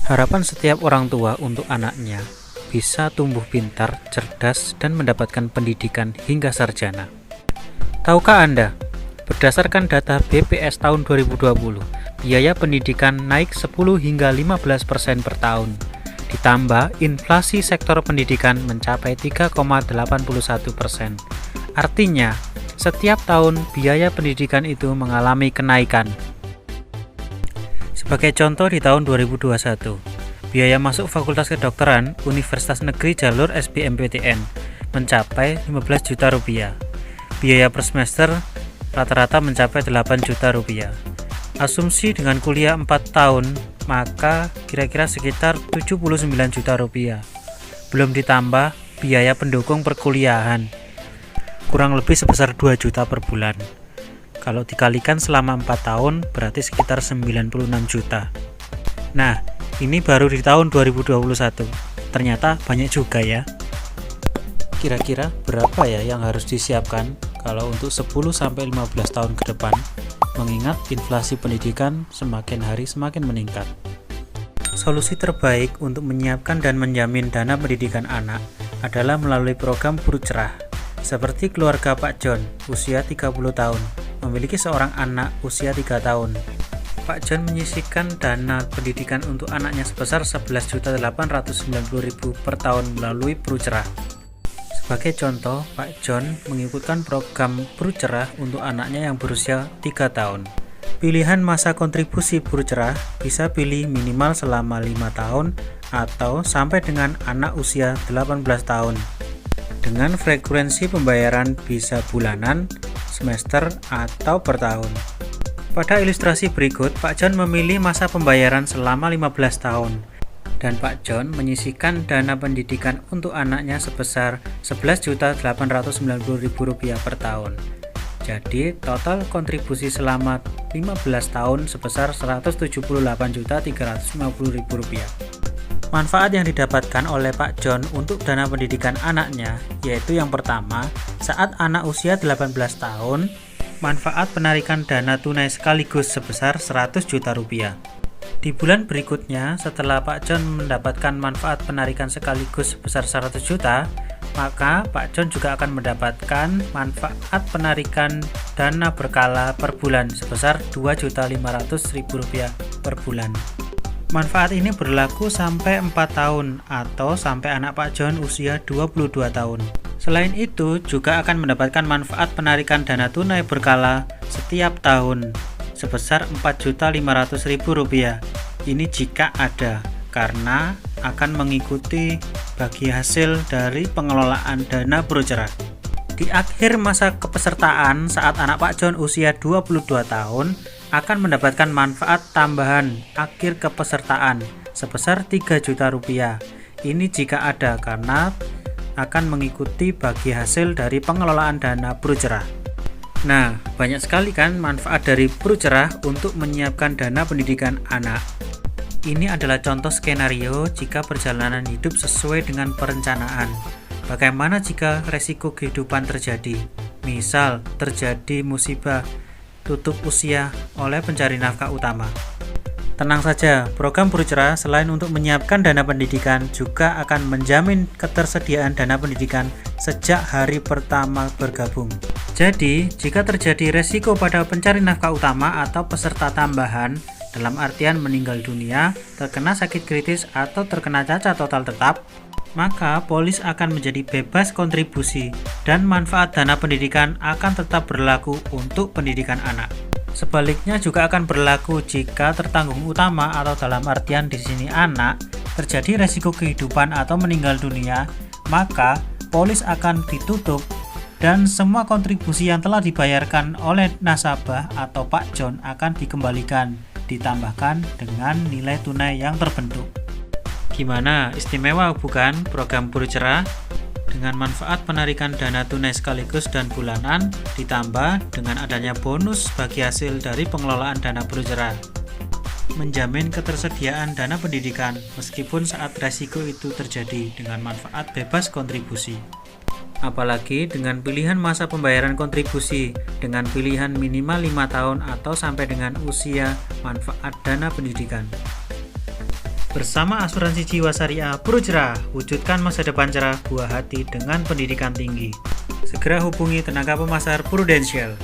Harapan setiap orang tua untuk anaknya bisa tumbuh pintar, cerdas, dan mendapatkan pendidikan hingga sarjana. Tahukah Anda, berdasarkan data BPS tahun 2020, biaya pendidikan naik 10 hingga 15% per tahun. Ditambah inflasi sektor pendidikan mencapai 3,81%. Artinya, setiap tahun biaya pendidikan itu mengalami kenaikan. Sebagai contoh, di tahun 2021, biaya masuk Fakultas Kedokteran Universitas Negeri Jalur SBMPTN mencapai 15 juta rupiah. Biaya per semester rata-rata mencapai 8 juta rupiah. Asumsi dengan kuliah 4 tahun, maka kira-kira sekitar 79 juta rupiah. Belum ditambah biaya pendukung perkuliahan, kurang lebih sebesar 2 juta per bulan. Kalau dikalikan selama 4 tahun, berarti sekitar 96 juta. Nah, ini baru di tahun 2021. Ternyata banyak juga ya. Kira-kira berapa ya yang harus disiapkan kalau untuk 10-15 tahun ke depan, mengingat inflasi pendidikan semakin hari semakin meningkat? Solusi terbaik untuk menyiapkan dan menjamin dana pendidikan anak adalah melalui program Guru Cerah. Seperti keluarga Pak John, usia 30 tahun, memiliki seorang anak usia 3 tahun. Pak John menyisihkan dana pendidikan untuk anaknya sebesar 11.890.000 per tahun melalui Guru Cerah. Sebagai contoh, Pak John mengikutkan program Guru Cerah untuk anaknya yang berusia 3 tahun. Pilihan masa kontribusi Guru Cerah bisa pilih minimal selama 5 tahun atau sampai dengan anak usia 18 tahun. Dengan frekuensi pembayaran bisa bulanan, semester, atau per tahun. Pada ilustrasi berikut, Pak John memilih masa pembayaran selama 15 tahun, dan Pak John menyisihkan dana pendidikan untuk anaknya sebesar Rp11.890.000 per tahun. Jadi, total kontribusi selama 15 tahun sebesar Rp178.350.000. Manfaat yang didapatkan oleh Pak John untuk dana pendidikan anaknya yaitu yang pertama, saat anak usia 18 tahun, manfaat penarikan dana tunai sekaligus sebesar 100 juta rupiah. Di bulan berikutnya, setelah Pak John mendapatkan manfaat penarikan sekaligus sebesar 100 juta, maka Pak John juga akan mendapatkan manfaat penarikan dana berkala per bulan sebesar Rp2.500.000 per bulan. Manfaat ini berlaku sampai 4 tahun atau sampai anak Pak John usia 22 tahun. Selain itu, juga akan mendapatkan manfaat penarikan dana tunai berkala setiap tahun sebesar Rp4.500.000. Ini jika ada, karena akan mengikuti bagi hasil dari pengelolaan dana Guru Cerah. Di akhir masa kepesertaan saat anak Pak John usia 22 tahun, akan mendapatkan manfaat tambahan akhir kepesertaan sebesar 3 juta rupiah. Ini jika ada, karena akan mengikuti bagi hasil dari pengelolaan dana Guru Cerah. Nah, banyak sekali kan manfaat dari Guru Cerah untuk menyiapkan dana pendidikan anak. Ini adalah contoh skenario jika perjalanan hidup sesuai dengan perencanaan. Bagaimana jika resiko kehidupan terjadi? Misal, terjadi musibah, tutup usia oleh pencari nafkah utama. Tenang saja, program Guru Cerah selain untuk menyiapkan dana pendidikan juga akan menjamin ketersediaan dana pendidikan sejak hari pertama bergabung. Jadi, jika terjadi resiko pada pencari nafkah utama atau peserta tambahan, dalam artian meninggal dunia, terkena sakit kritis, atau terkena cacat total tetap, maka polis akan menjadi bebas kontribusi dan manfaat dana pendidikan akan tetap berlaku untuk pendidikan anak. Sebaliknya juga akan berlaku jika tertanggung utama atau dalam artian di sini anak terjadi resiko kehidupan atau meninggal dunia, maka polis akan ditutup dan semua kontribusi yang telah dibayarkan oleh nasabah atau Pak John akan dikembalikan, ditambahkan dengan nilai tunai yang terbentuk. Gimana, istimewa bukan program Guru Cerah? Dengan manfaat penarikan dana tunai sekaligus dan bulanan, ditambah dengan adanya bonus bagi hasil dari pengelolaan dana Guru Cerah. Menjamin ketersediaan dana pendidikan meskipun saat resiko itu terjadi dengan manfaat bebas kontribusi. Apalagi dengan pilihan masa pembayaran kontribusi dengan pilihan minimal 5 tahun atau sampai dengan usia manfaat dana pendidikan. Bersama asuransi jiwa syariah Puru Cerah, wujudkan masa depan cerah buah hati dengan pendidikan tinggi. Segera hubungi tenaga pemasar Prudential.